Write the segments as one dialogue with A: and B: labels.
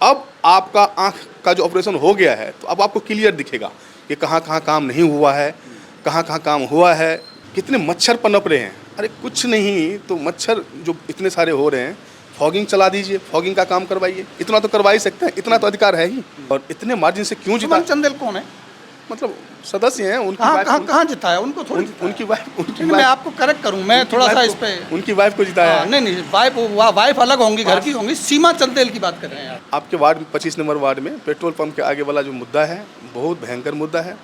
A: अब आपका आँख का जो ऑपरेशन हो गया है तो अब आपको क्लियर दिखेगा कि कहाँ कहाँ काम नहीं हुआ है, कहाँ कहाँ काम हुआ है, कितने मच्छर पनप रहे हैं। अरे कुछ नहीं तो मच्छर जो इतने सारे हो रहे हैं, फॉगिंग चला दीजिए, फॉगिंग का काम करवाइए, इतना तो करवा ही सकते हैं, इतना तो अधिकार है ही। और इतने मार्जिन से क्यों जीता?
B: सुमन चंदेल कौन है?
A: मतलब सदस्य हैं, उनकी
B: कहाँ जिताया उनको? थोड़ी
A: उनकी वाइफ
B: मैं आपको करेक्ट करूं, मैं थोड़ा सा इस पे
A: उनकी वाइफ को जिताया है।
B: नहीं, वाइफ अलग होंगी, घर की होंगी। सीमा चंदेल की बात कर रहे हैं यार।
A: आपके वार्ड 25 नंबर वार्ड में पेट्रोल पंप के आगे वाला जो मुद्दा है बहुत भयंकर मुद्दा है,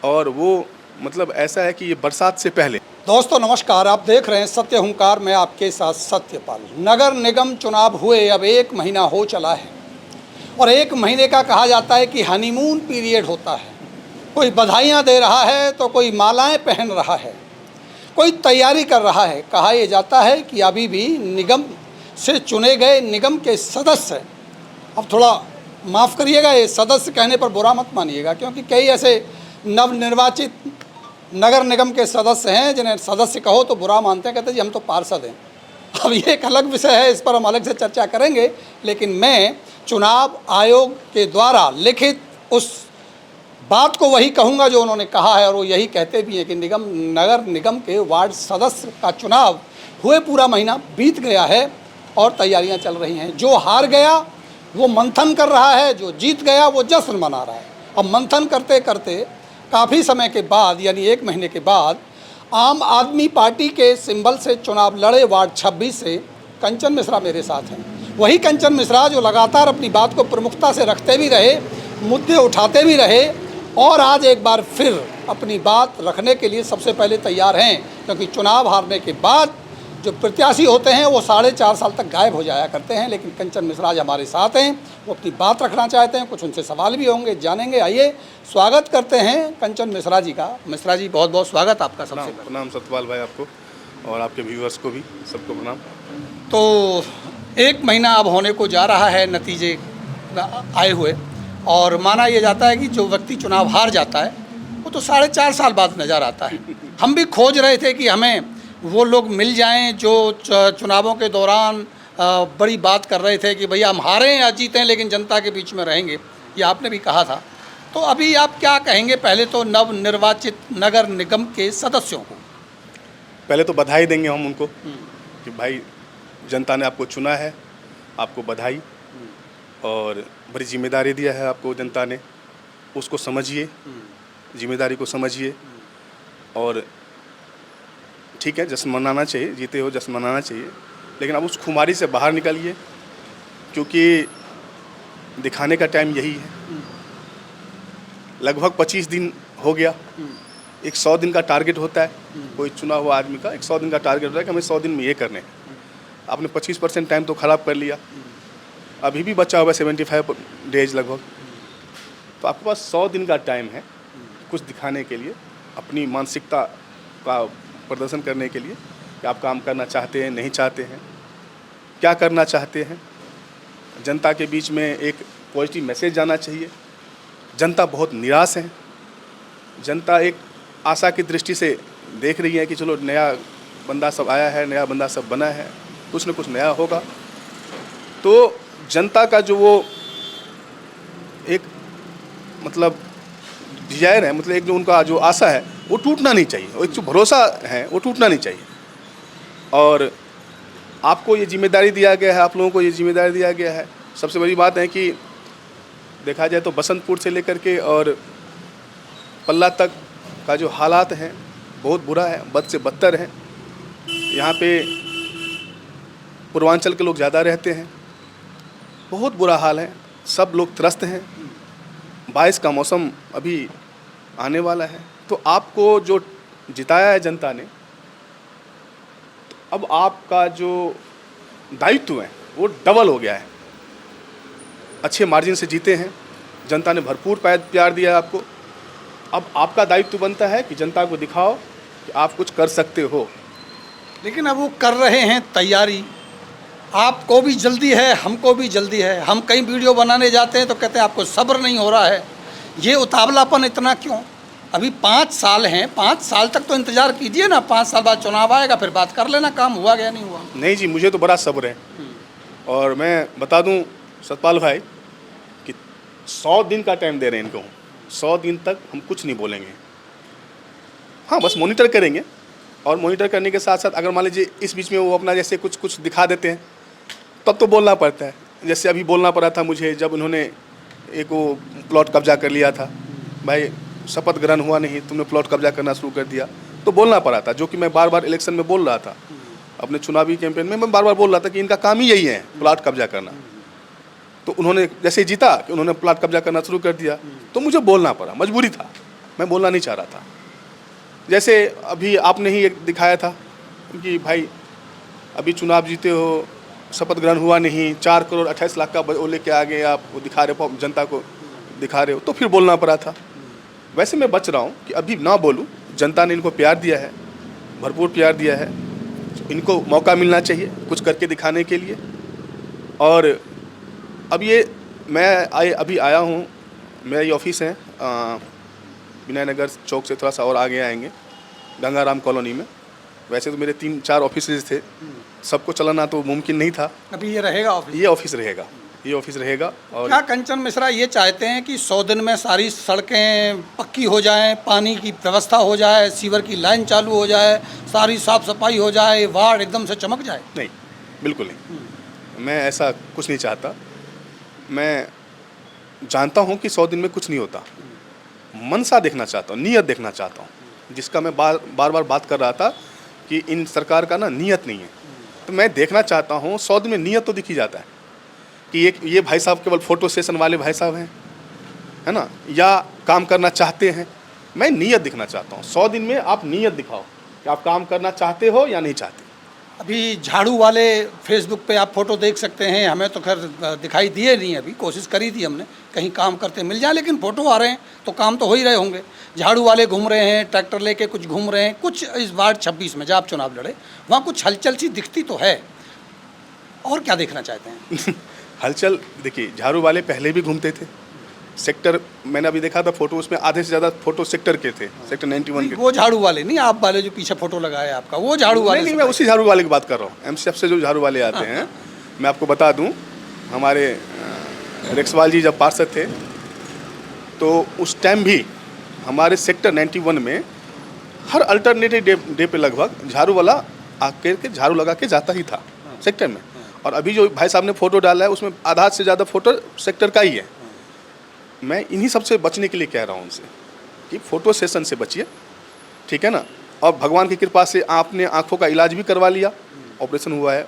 A: और वो मतलब ऐसा है कि ये बरसात से पहले।
B: दोस्तों नमस्कार, आप देख रहे हैं सत्य हुंकार, मैं आपके साथ सत्यपाल। नगर निगम चुनाव हुए अब 1 महीना हो चला है, और 1 महीने का कहा जाता है कि हनीमून पीरियड होता है। कोई बधाइयाँ दे रहा है तो कोई मालाएं पहन रहा है, कोई तैयारी कर रहा है। कहा यह जाता है कि अभी भी निगम से चुने गए निगम के सदस्य, अब थोड़ा माफ़ करिएगा, ये सदस्य कहने पर बुरा मत मानिएगा, क्योंकि कई ऐसे नवनिर्वाचित नगर निगम के सदस्य हैं जिन्हें सदस्य कहो तो बुरा मानते हैं, कहते हैं जी हम तो पार्षद हैं। अब ये एक अलग विषय है, इस पर हम अलग से चर्चा करेंगे। लेकिन मैं चुनाव आयोग के द्वारा लिखित उस बात को वही कहूँगा जो उन्होंने कहा है, और वो यही कहते भी हैं कि नगर निगम के वार्ड सदस्य का चुनाव हुए पूरा महीना बीत गया है और तैयारियां चल रही हैं। जो हार गया वो मंथन कर रहा है, जो जीत गया वो जश्न मना रहा है। अब मंथन करते करते काफ़ी समय के बाद, यानी 1 महीने के बाद, आम आदमी पार्टी के सिंबल से चुनाव लड़े वार्ड 26 से कंचन मिश्रा मेरे साथ हैं। वही कंचन मिश्रा जो लगातार अपनी बात को प्रमुखता से रखते भी रहे, मुद्दे उठाते भी रहे, और आज एक बार फिर अपनी बात रखने के लिए सबसे पहले तैयार हैं। क्योंकि चुनाव हारने के बाद जो प्रत्याशी होते हैं वो 4.5 साल तक गायब हो जाया करते हैं, लेकिन कंचन मिश्रा आज हमारे साथ हैं, वो अपनी बात रखना चाहते हैं। कुछ उनसे सवाल भी होंगे, जानेंगे। आइए स्वागत करते हैं कंचन मिश्रा जी का। मिश्रा जी बहुत बहुत स्वागत आपका। सबसे
A: प्रणाम सतपाल भाई, आपको और आपके व्यूअर्स को भी सबको प्रणाम।
B: तो 1 महीना अब होने को जा रहा है नतीजे आए हुए, और माना यह जाता है कि जो व्यक्ति चुनाव हार जाता है वो तो 4.5 साल बाद नज़र आता है। हम भी खोज रहे थे कि हमें वो लोग मिल जाएं जो चुनावों के दौरान बड़ी बात कर रहे थे कि भैया हम हारें या जीतें लेकिन जनता के बीच में रहेंगे, ये आपने भी कहा था। तो अभी आप क्या कहेंगे? पहले तो नवनिर्वाचित नगर निगम के सदस्यों को
A: पहले तो बधाई देंगे हम उनको कि भाई जनता ने आपको चुना है, आपको बधाई, और बड़ी जिम्मेदारी दिया है आपको जनता ने, उसको समझिए, जिम्मेदारी को समझिए। और ठीक है, जश्न मनाना चाहिए, जीते हो जश्न मनाना चाहिए, लेकिन अब उस खुमारी से बाहर निकलिए, क्योंकि दिखाने का टाइम यही है। लगभग 25 दिन हो गया, एक 100 दिन का टारगेट होता है कोई चुना हुआ आदमी का, एक 100 दिन का टारगेट होता है कि हमें 100 दिन में ये करने हैं। आपने 25% टाइम तो ख़राब कर लिया, अभी भी बचा हुआ 75 डेज लगभग। तो आपके पास 100 दिन का टाइम है कुछ दिखाने के लिए, अपनी मानसिकता का प्रदर्शन करने के लिए कि आप काम करना चाहते हैं, नहीं चाहते हैं, क्या करना चाहते हैं। जनता के बीच में एक पॉजिटिव मैसेज जाना चाहिए। जनता बहुत निराश है, जनता एक आशा की दृष्टि से देख रही है कि चलो नया बंदा सब आया है, नया बंदा सब बना है, कुछ न कुछ नया होगा। तो जनता का जो वो एक मतलब डिजायर है, मतलब एक जो उनका जो आशा है वो टूटना नहीं चाहिए, और एक जो भरोसा है वो टूटना नहीं चाहिए। और आपको ये जिम्मेदारी दिया गया है, आप लोगों को ये जिम्मेदारी दिया गया है। सबसे बड़ी बात है कि देखा जाए तो बसंतपुर से लेकर के और पल्ला तक का जो हालात हैं बहुत बुरा है, बद से बदतर है। यहाँ पे पूर्वांचल के लोग ज़्यादा रहते हैं, बहुत बुरा हाल है, सब लोग त्रस्त हैं। बारिश का मौसम अभी आने वाला है, तो आपको जो जिताया है जनता ने, तो अब आपका जो दायित्व है वो डबल हो गया है। अच्छे मार्जिन से जीते हैं, जनता ने भरपूर प्यार दिया है आपको। अब आपका दायित्व बनता है कि जनता को दिखाओ कि आप कुछ कर सकते हो।
B: लेकिन अब वो कर रहे हैं तैयारी, आपको भी जल्दी है, हमको भी जल्दी है। हम कई वीडियो बनाने जाते हैं तो कहते हैं आपको सब्र नहीं हो रहा है। ये उतावलापन इतना क्यों? अभी 5 साल हैं, 5 साल तक तो इंतज़ार कीजिए ना। 5 साल बाद चुनाव आएगा, फिर बात कर लेना काम हुआ गया नहीं हुआ।
A: नहीं जी, मुझे तो बड़ा सब्र है। और मैं बता दूं सतपाल भाई 100 दिन का टाइम दे रहे हैं इनको, 100 दिन तक हम कुछ नहीं बोलेंगे। हाँ, बस मॉनिटर करेंगे, और मॉनिटर करने के साथ साथ अगर मान लीजिए इस बीच में वो अपना जैसे कुछ कुछ दिखा देते हैं, तब तो बोलना पड़ता है। जैसे अभी बोलना पड़ा था मुझे, जब उन्होंने एक वो प्लॉट कब्जा कर लिया था, भाई शपथ ग्रहण हुआ नहीं, तुमने प्लॉट कब्जा करना शुरू कर दिया, तो बोलना पड़ा था। जो कि मैं बार बार इलेक्शन में बोल रहा था, अपने चुनावी कैंपेन में मैं बार बार बोल रहा था कि इनका काम ही यही है, प्लॉट कब्जा करना। तो उन्होंने जैसे जीता कि उन्होंने प्लॉट कब्जा करना शुरू कर दिया, तो मुझे बोलना पड़ा, मजबूरी था, मैं बोलना नहीं चाह रहा था। जैसे अभी आपने ही एक दिखाया था कि भाई अभी चुनाव जीते हो, शपथ ग्रहण हुआ नहीं, 4 करोड़ 28 लाख का वो लेके आ गए, आप वो दिखा रहे हो, जनता को दिखा रहे हो, तो फिर बोलना पड़ा था। वैसे मैं बच रहा हूँ कि अभी ना बोलूँ, जनता ने इनको प्यार दिया है, भरपूर प्यार दिया है, इनको मौका मिलना चाहिए कुछ करके दिखाने के लिए। और अब ये मैं अभी आया हूँ, मेरा ये ऑफिस है विनय नगर चौक से थोड़ा सा और आगे आएंगे, गंगाराम कॉलोनी में। वैसे तो मेरे 3-4 ऑफिस थे, सबको चलाना तो मुमकिन नहीं था।
B: अभी ये रहेगा ऑफिस?
A: ये ऑफिस रहेगा, ये ऑफिस रहेगा। और
B: क्या कंचन मिश्रा ये चाहते हैं कि 100 दिन में सारी सड़कें पक्की हो जाएं, पानी की व्यवस्था हो जाए, सीवर की लाइन चालू हो जाए, सारी साफ सफाई हो जाए, वार्ड एकदम से चमक जाए?
A: नहीं, बिल्कुल नहीं, मैं ऐसा कुछ नहीं चाहता। मैं जानता हूँ कि 100 दिन में कुछ नहीं होता, मनसा देखना चाहता हूँ, नीयत देखना चाहता हूँ, जिसका मैं बार बार बात कर रहा था कि इन सरकार का ना नीयत नहीं है। तो मैं देखना चाहता हूँ 100 दिन में नीयत तो दिख ही जाता है कि ये भाई साहब केवल फोटो सेशन वाले भाई साहब हैं, है ना, या काम करना चाहते हैं। मैं नीयत दिखना चाहता हूँ। 100 दिन में आप नीयत दिखाओ कि आप काम करना चाहते हो या नहीं चाहते।
B: अभी झाड़ू वाले फेसबुक पे आप फोटो देख सकते हैं, हमें तो खैर दिखाई दिए नहीं, अभी कोशिश करी थी हमने कहीं काम करते मिल जाए, लेकिन फोटो आ रहे हैं तो काम तो हो ही रहे होंगे। झाड़ू वाले घूम रहे हैं, ट्रैक्टर लेके कुछ घूम रहे हैं, कुछ इस वार्ड 26 में जब आप चुनाव लड़े वहाँ कुछ हलचल सी दिखती तो है, और क्या देखना चाहते हैं?
A: हलचल देखिए, झाड़ू वाले पहले भी घूमते थे सेक्टर, मैंने अभी देखा था फोटो, उसमें आधे से ज़्यादा फोटो सेक्टर के थे, सेक्टर 91 के।
B: वो झाड़ू वाले नहीं, आप वाले जो पीछे फोटो लगाए आपका, वो झाड़ू वाले?
A: नहीं, मैं उसी झाड़ू वाले की बात कर रहा हूँ। एमसीएफ से जो झाड़ू वाले आते हैं, मैं आपको बता दूं, हमारे रेक्सवाल जी जब पार्षद थे तो उस टाइम भी हमारे सेक्टर 91 में हर अल्टरनेटिव डे पे लगभग झाड़ू वाला आके के झाड़ू लगा के जाता ही था सेक्टर में। और अभी जो भाई साहब ने फ़ोटो डाला है उसमें आधा से ज़्यादा फोटो सेक्टर का ही है। मैं इन्हीं सबसे बचने के लिए कह रहा हूँ उनसे कि फ़ोटो सेशन से बचिए, ठीक है ना। और भगवान की कृपा से आपने आँखों का इलाज भी करवा लिया, ऑपरेशन हुआ है,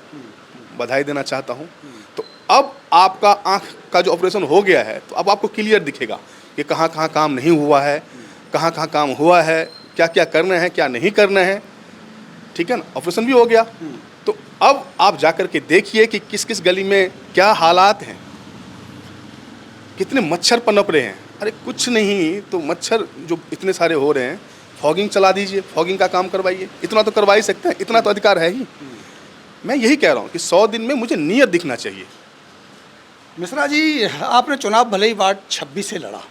A: बधाई देना चाहता हूँ। तो अब आपका आँख का जो ऑपरेशन हो गया है तो अब आपको क्लियर दिखेगा कि कहाँ कहाँ काम नहीं हुआ है, कहाँ कहाँ काम हुआ है, क्या क्या करना है, क्या नहीं करना है, ठीक है ना। ऑपरेशन भी हो गया, तो अब आप जाकर के देखिए कि किस किस गली में क्या हालात हैं, कितने मच्छर पनप रहे हैं। अरे कुछ नहीं तो मच्छर जो इतने सारे हो रहे हैं, फॉगिंग चला दीजिए, फॉगिंग का काम करवाइए, इतना तो करवा ही सकते हैं, इतना तो अधिकार है ही। मैं यही कह रहा हूँ कि 100 दिन में मुझे नियत दिखना चाहिए।
B: मिश्रा जी, आपने चुनाव भले ही वार्ड 26 से लड़ा,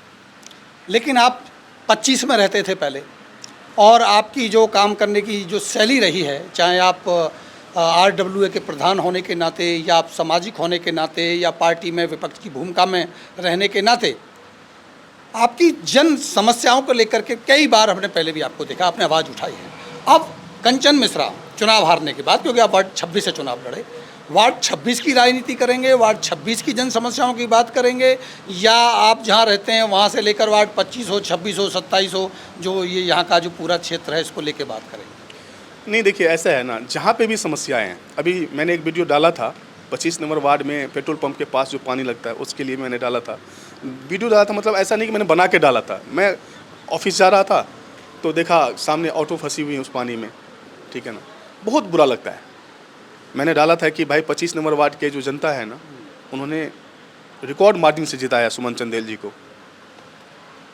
B: लेकिन आप 25 में रहते थे पहले, और आपकी जो काम करने की जो शैली रही है, चाहे आप RWA के प्रधान होने के नाते, या आप सामाजिक होने के नाते, या पार्टी में विपक्ष की भूमिका में रहने के नाते, आपकी जन समस्याओं को लेकर के कई बार हमने पहले भी आपको देखा, आपने आवाज़ उठाई है। अब कंचन मिश्रा चुनाव हारने के बाद, क्योंकि आप वार्ड 26 से चुनाव लड़े, वार्ड 26 की राजनीति करेंगे, वार्ड 26 की जन समस्याओं की बात करेंगे, या आप जहां रहते हैं वहां से लेकर वार्ड 25 हो, 26 हो, 27 हो, जो ये यहाँ का जो पूरा क्षेत्र है, इसको लेकर बात करेंगे?
A: नहीं, देखिए ऐसा है ना, जहाँ पे भी समस्याएं हैं, अभी मैंने एक वीडियो डाला था 25 नंबर वार्ड में पेट्रोल पंप के पास जो पानी लगता है उसके लिए मैंने डाला था, वीडियो डाला था। मतलब ऐसा नहीं कि मैंने बना के डाला था, मैं ऑफिस जा रहा था तो देखा सामने ऑटो फंसी हुई है उस पानी में, ठीक है ना, बहुत बुरा लगता है। मैंने डाला था कि भाई 25 नंबर वार्ड के जो जनता है ना, उन्होंने रिकॉर्ड मार्जिन से जिताया सुमन चंदेल जी को।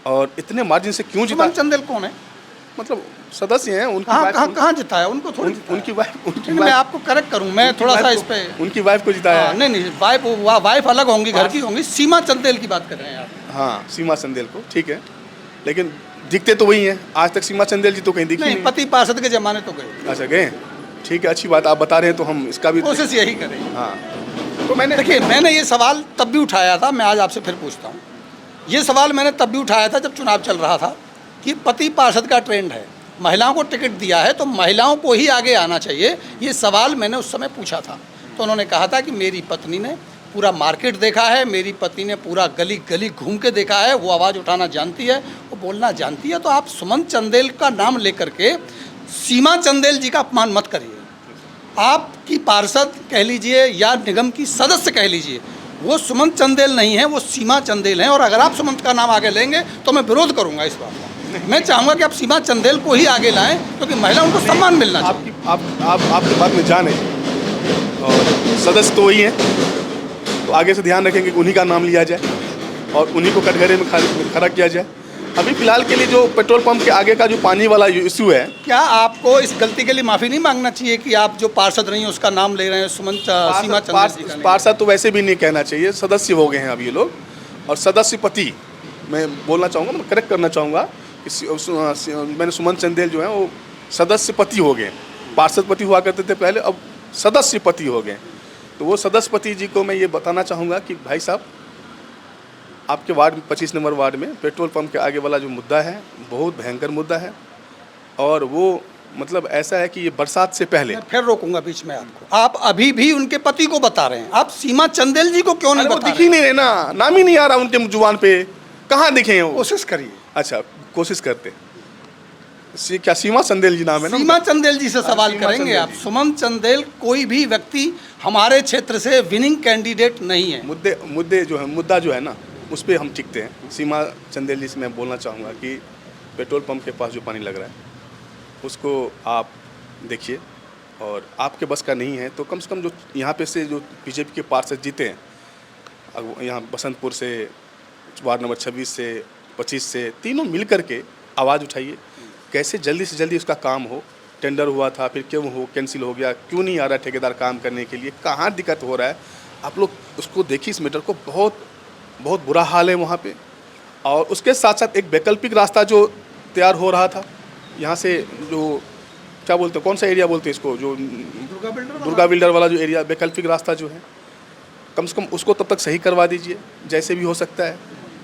A: और इतने मार्जिन से क्यों जिताया?
B: सुमन चंदेल कौन है?
A: मतलब सदस्य हैं, उनकी
B: कहाँ जिताया उनको? थोड़ी
A: उनकी वाइफ,
B: मैं आपको करेक्ट करूँ, मैं थोड़ा सा इस पे,
A: उनकी वाइफ को जिताया।
B: नहीं, वाइफ अलग होंगी, घर की होंगी। सीमा चंदेल की बात कर रहे हैं आप?
A: हाँ, सीमा चंदेल को, ठीक है, लेकिन दिखते तो वही हैं। आज तक सीमा चंदेल जी तो कहीं दिखी नहीं।
B: पति पार्षद के जमाने तो गए।
A: अच्छा, गए, ठीक है, अच्छी बात आप बता रहे हैं तो हम इसका भी
B: कोशिश यही करें।
A: हाँ, तो मैंने
B: देखिए, मैंने ये सवाल तब भी उठाया था, मैं आज आपसे फिर पूछता हूँ ये सवाल मैंने तब भी उठाया था जब चुनाव चल रहा था कि पति पार्षद का ट्रेंड है, महिलाओं को टिकट दिया है तो महिलाओं को ही आगे आना चाहिए। ये सवाल मैंने उस समय पूछा था, तो उन्होंने कहा था कि मेरी पत्नी ने पूरा मार्केट देखा है, मेरी पत्नी ने पूरा गली गली घूम के देखा है, वो आवाज़ उठाना जानती है, वो बोलना जानती है। तो आप सुमन चंदेल का नाम लेकर के सीमा चंदेल जी का अपमान मत करिए। आपकी पार्षद कह लीजिए या निगम की सदस्य कह लीजिए, वो सुमन चंदेल नहीं है, वो सीमा चंदेल हैं। और अगर आप सुमंत का नाम आगे लेंगे तो मैं विरोध करूंगा इस बात का। मैं चाहूँगा कि आप सीमा चंदेल को ही आगे लाएं, क्योंकि महिला उनको सम्मान मिलना चाहिए।
A: आपकी बात में जान है, और सदस्य तो वही हैं, तो आगे से ध्यान रखेंगे कि उन्हीं का नाम लिया जाए और उन्हीं को कटघरे में खड़ा किया जाए। अभी फिलहाल के लिए जो पेट्रोल पंप के आगे का जो पानी वाला इशू है,
B: क्या आपको इस गलती के लिए माफ़ी नहीं मांगना चाहिए कि आप जो पार्षद नहीं है उसका नाम ले रहे हैं, सीमा चंदेल जी का?
A: पार्षद तो वैसे भी नहीं कहना चाहिए, सदस्य हो गए हैं अब ये लोग। और सदस्य पति मैं बोलना चाहूँगा, मैं करेक्ट करना चाहूँगा कि मैंने सुमन चंदेल जो है वो सदस्य पति हो गए। पार्षद पति हुआ करते थे पहले, अब सदस्य पति हो गए। तो वो सदस्य पति जी को मैं ये बताना चाहूँगा कि भाई साहब, आपके वार्ड 25 नंबर वार्ड में पेट्रोल पंप के आगे वाला जो मुद्दा है बहुत भयंकर मुद्दा है, और वो मतलब ऐसा है कि ये बरसात से पहले।
B: मैं फिर रोकूंगा बीच में आपको। आप अभी भी उनके पति को बता रहे हैं, आप सीमा चंदेल जी को क्यों नहीं बता रहे?
A: दिख ही नहीं रहे ना, नाम ही नहीं आ रहा उनके जुबान पे, कहाँ दिखे हैं वो?
B: कोशिश करिए।
A: अच्छा, कोशिश करते। क्या सीमा चंदेल जी नाम है ना?
B: सीमा चंदेल जी से सवाल करेंगे आप। सुमन चंदेल कोई भी व्यक्ति हमारे क्षेत्र से विनिंग कैंडिडेट नहीं है।
A: मुद्दे जो है, मुद्दा जो है ना, उस पर हम टिकते हैं। सीमा चंदेल जी से मैं बोलना चाहूँगा कि पेट्रोल पंप के पास जो पानी लग रहा है उसको आप देखिए, और आपके बस का नहीं है तो कम से कम जो यहाँ पे से जो बीजेपी के पार्षद जीते हैं, यहाँ बसंतपुर से, वार्ड नंबर 26 से, 25 से, तीनों मिल कर के आवाज़ उठाइए, कैसे जल्दी से जल्दी उसका काम हो। टेंडर हुआ था, फिर क्यों हो कैंसिल हो गया, क्यों नहीं आ रहा ठेकेदार काम करने के लिए, कहाँ दिक्कत हो रहा है, आप लोग उसको देखिए इस मैटर को। बहुत बुरा हाल है वहाँ पे। और उसके साथ साथ एक वैकल्पिक रास्ता जो तैयार हो रहा था यहाँ से, जो क्या बोलते हैं, कौन सा एरिया बोलते हैं इसको, जो दुर्गा बिल्डर वाला जो एरिया, वैकल्पिक रास्ता जो है, कम से कम उसको तब तक सही करवा दीजिए जैसे भी हो सकता है।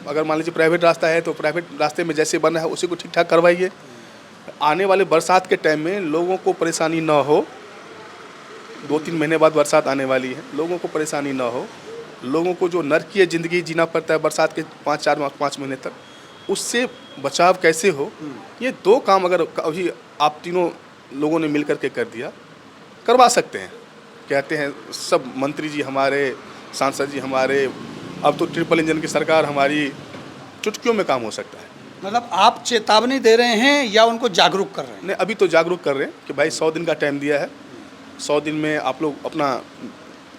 A: अगर मान लीजिए प्राइवेट रास्ता है तो प्राइवेट रास्ते में जैसे बना है उसी को ठीक ठाक करवाइए। आने वाले बरसात के टाइम में लोगों को परेशानी ना हो, 2-3 महीने बाद बरसात आने वाली है, लोगों को परेशानी ना हो, लोगों को जो नरकीय ज़िंदगी जीना पड़ता है बरसात के 5 महीने तक, उससे बचाव कैसे हो। ये 2 काम अगर अभी आप तीनों लोगों ने मिल कर के कर दिया, करवा सकते हैं। कहते हैं सब मंत्री जी हमारे, सांसद जी हमारे, अब तो ट्रिपल इंजन की सरकार हमारी, चुटकियों में काम हो सकता है।
B: मतलब आप चेतावनी दे रहे हैं या उनको जागरूक कर रहे हैं?
A: नहीं, अभी तो जागरूक कर रहे हैं कि भाई 100 दिन का टाइम दिया है, 100 दिन में आप लोग अपना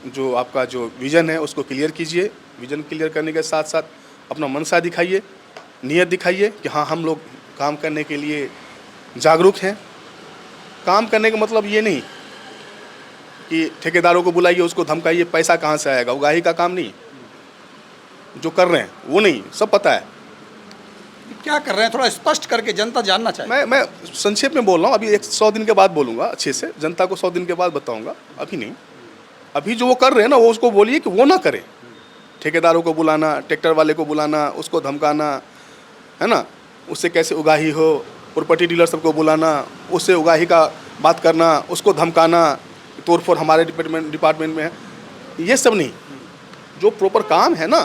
A: जो आपका जो विज़न है उसको क्लियर कीजिए। विज़न क्लियर करने के साथ साथ अपना मनसा दिखाइए, नीयत दिखाइए कि हाँ हम लोग काम करने के लिए जागरूक हैं। काम करने का मतलब ये नहीं कि ठेकेदारों को बुलाइए, उसको धमकाइए, पैसा कहाँ से आएगा, उगाही का काम नहीं। जो कर रहे हैं वो नहीं, सब पता है
B: क्या कर रहे हैं, थोड़ा स्पष्ट करके जनता जानना चाहिए।
A: मैं संक्षेप में बोल रहा हूँ, अभी 100 दिन के बाद बोलूँगा अच्छे से, जनता को 100 दिन के बाद बताऊँगा, अभी नहीं। अभी जो वो कर रहे हैं ना, वो उसको बोलिए कि वो ना करें। ठेकेदारों को बुलाना, ट्रैक्टर वाले को बुलाना, उसको धमकाना, है ना, उससे कैसे उगाही हो, प्रॉपर्टी डीलर सबको बुलाना, उससे उगाही का बात करना, उसको धमकाना, तोड़फोड़ हमारे डिपार्टमेंट में है, ये सब नहीं। जो प्रॉपर काम है ना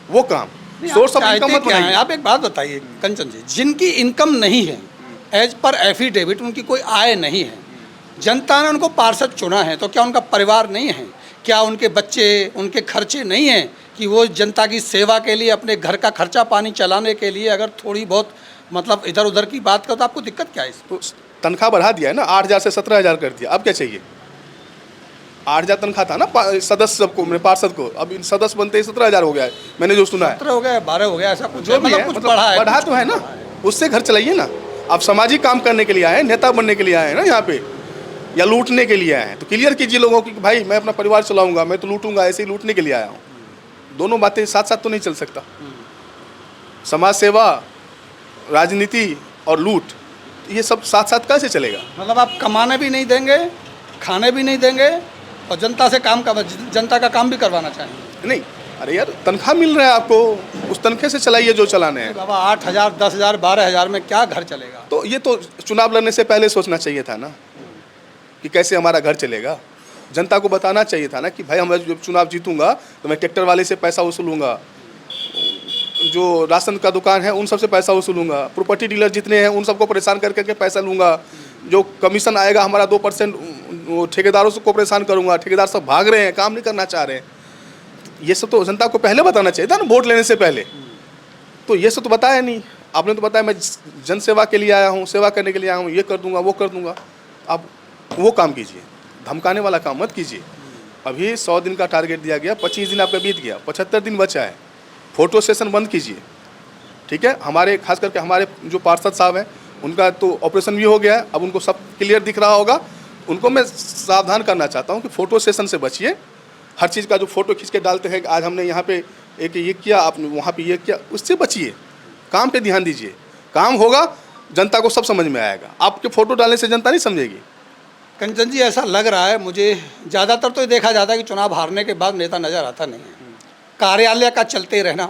A: वो काम, सोर्स ऑफ इनकम मत बनाइए।
B: आप एक बात बताइए कंचन जी, जिनकी इनकम नहीं है, एज पर एफिडेविट उनकी कोई आय नहीं है, जनता ने उनको पार्षद चुना है, तो क्या उनका परिवार नहीं है? क्या उनके बच्चे, उनके खर्चे नहीं हैं कि वो जनता की सेवा के लिए, अपने घर का खर्चा पानी चलाने के लिए अगर थोड़ी बहुत मतलब इधर उधर की बात करो तो आपको दिक्कत क्या है?
A: तो तनख्वाह बढ़ा दिया है ना, 8,000 से 17,000 कर दिया, अब क्या चाहिए? 8,000 तनख्वाह था ना सदस्य सबको, मेरे पार्षद को, अब इन सदस्य बनते ही 17,000 हो गया है, मैंने जो सुना है।
B: 17 हो गया, 12 हो गया, ऐसा कुछ
A: जो भी है,
B: कुछ बढ़ा है,
A: बढ़ा तो है ना, उससे घर चलाइए ना। आप सामाजिक काम करने के लिए आए हैं, नेता बनने के लिए आए हैं ना यहाँ पे, या लूटने के लिए आए हैं? तो क्लियर कीजिए लोगों की कि भाई मैं अपना परिवार चलाऊंगा, मैं तो लूटूंगा, ऐसे ही लूटने के लिए आया हूँ। दोनों बातें साथ साथ तो नहीं चल सकता। समाज सेवा, राजनीति और लूट, ये सब साथ साथ कैसे चलेगा?
B: मतलब आप कमाने भी नहीं देंगे, खाने भी नहीं देंगे और जनता से काम का, जनता का काम भी करवाना चाहेंगे?
A: नहीं, अरे यार तनख्वाह मिल रहा है आपको, उस तनख्वाह से चलाइए जो चलाने हैं।
B: बाबा 8,000, 10,000, 12,000 में क्या घर चलेगा?
A: तो ये तो चुनाव लड़ने से पहले सोचना चाहिए था ना कि कैसे हमारा घर चलेगा। जनता को बताना चाहिए था ना कि भाई मैं जब चुनाव जीतूंगा तो मैं ट्रैक्टर वाले से पैसा वसूलूंगा, जो राशन का दुकान है उन सब से पैसा वसूलूंगा, प्रॉपर्टी डीलर जितने हैं उन सबको परेशान कर करके पैसा लूँगा, जो कमीशन आएगा हमारा 2% वो ठेकेदारों को परेशान करूँगा। ठेकेदार सब भाग रहे हैं, काम नहीं करना चाह रहे हैं। ये सब तो जनता को पहले बताना चाहिए था ना, वोट लेने से पहले। तो ये सब तो बताया नहीं आपने। तो बताया मैं जन सेवा के लिए आया हूँ, सेवा करने के लिए आया हूँ, ये कर दूंगा वो कर दूंगा। आप वो काम कीजिए, धमकाने वाला काम मत कीजिए। अभी 100 दिन का टारगेट दिया गया, 25 दिन आपका बीत गया, 75 दिन बचा है। फोटो सेशन बंद कीजिए, ठीक है। हमारे खास करके हमारे जो पार्षद साहब हैं उनका तो ऑपरेशन भी हो गया है, अब उनको सब क्लियर दिख रहा होगा। उनको मैं सावधान करना चाहता हूँ कि फ़ोटो सेशन से बचिए। हर चीज़ का जो फ़ोटो खींच के डालते हैं, आज हमने यहाँ पे एक ये किया, आपने वहाँ पे ये किया, उससे बचिए। काम पे ध्यान दीजिए, काम होगा जनता को सब समझ में आएगा। आपके फ़ोटो डालने से जनता नहीं समझेगी।
B: कंचन जी, ऐसा लग रहा है मुझे, ज़्यादातर तो ये देखा जाता है कि चुनाव हारने के बाद नेता नज़र आता नहीं है। कार्यालय का चलते रहना,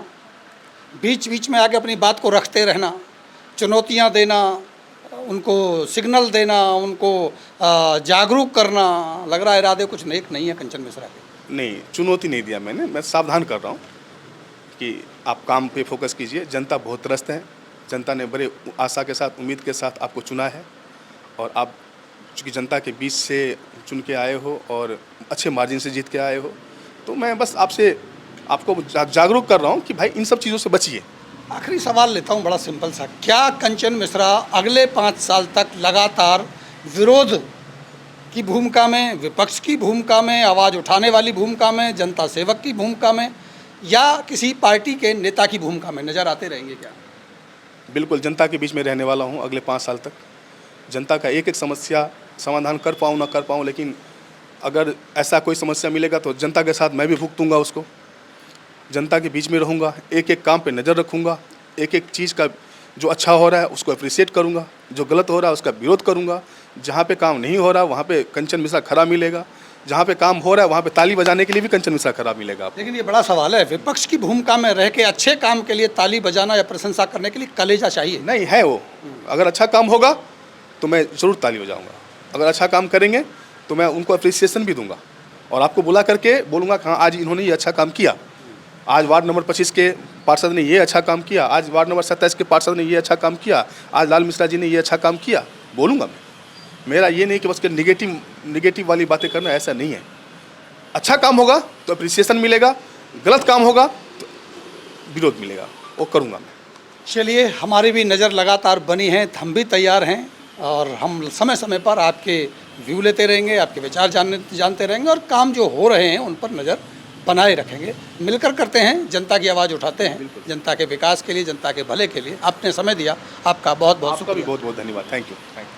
B: बीच बीच में आके अपनी बात को रखते रहना, चुनौतियाँ देना, उनको सिग्नल देना, उनको जागरूक करना, लग रहा है इरादे कुछ नेक नहीं है कंचन मिश्रा के।
A: नहीं, चुनौती नहीं दिया मैंने, मैं सावधान कर रहा हूँ कि आप काम पे फोकस कीजिए। जनता बहुत त्रस्त है, जनता ने बड़े आशा के साथ, उम्मीद के साथ आपको चुना है, और आप चूँकि जनता के बीच से चुन के आए हो और अच्छे मार्जिन से जीत के आए हो, तो मैं बस आपको जागरूक कर रहा हूँ कि भाई इन सब चीज़ों से बचिए।
B: आखिरी सवाल लेता हूँ, बड़ा सिंपल सा। क्या कंचन मिश्रा अगले 5 साल तक लगातार विरोध की भूमिका में, विपक्ष की भूमिका में, आवाज़ उठाने वाली भूमिका में, जनता सेवक की भूमिका में, या किसी पार्टी के नेता की भूमिका में नज़र आते रहेंगे क्या?
A: बिल्कुल जनता के बीच में रहने वाला हूँ अगले 5 साल तक। जनता का एक एक समस्या समाधान कर पाऊँ ना कर पाऊँ, लेकिन अगर ऐसा कोई समस्या मिलेगा तो जनता के साथ मैं भी भुगतूंगा उसको। जनता के बीच में रहूँगा, एक एक काम पे नज़र रखूँगा, एक एक चीज़ का जो अच्छा हो रहा है उसको अप्रिशिएट करूँगा, जो गलत हो रहा है उसका विरोध करूँगा। जहाँ पे काम नहीं हो रहा वहाँ पे कंचन मिश्रा खड़ा मिलेगा, जहाँ पे काम हो रहा है वहाँ पे ताली बजाने के लिए भी कंचन मिश्रा खड़ा मिलेगा आपको।
B: लेकिन ये बड़ा सवाल है, विपक्ष की भूमिका में रह के अच्छे काम के लिए ताली बजाना या प्रशंसा करने के लिए कलेजा चाहिए।
A: नहीं है वो, अगर अच्छा काम होगा तो मैं ज़रूर ताली बजाऊँगा, अगर अच्छा काम करेंगे तो मैं उनको अप्रिसिएशन भी दूंगा और आपको बुला करके बोलूँगा हाँ आज इन्होंने ये अच्छा काम किया, आज वार्ड नंबर 25 के पार्षद ने ये अच्छा काम किया, आज वार्ड नंबर 27 के पार्षद ने ये अच्छा काम किया, आज लाल मिश्रा जी ने ये अच्छा काम किया, बोलूँगा मैं। मेरा ये नहीं कि बस के निगेटिव वाली बातें करना, ऐसा नहीं है। अच्छा काम होगा तो अप्रिसिएशन मिलेगा, गलत काम होगा तो विरोध मिलेगा, वो करूँगा मैं।
B: चलिए, हमारी भी नज़र लगातार बनी है, हम भी तैयार हैं और हम समय समय पर आपके व्यू लेते रहेंगे, आपके विचार जानते रहेंगे और काम जो हो रहे हैं उन पर नज़र बनाए रखेंगे। मिलकर करते हैं, जनता की आवाज़ उठाते हैं, जनता के विकास के लिए, जनता के भले के लिए। आपने समय दिया, आपका बहुत बहुत
A: आपका भी बहुत बहुत धन्यवाद। Thank you.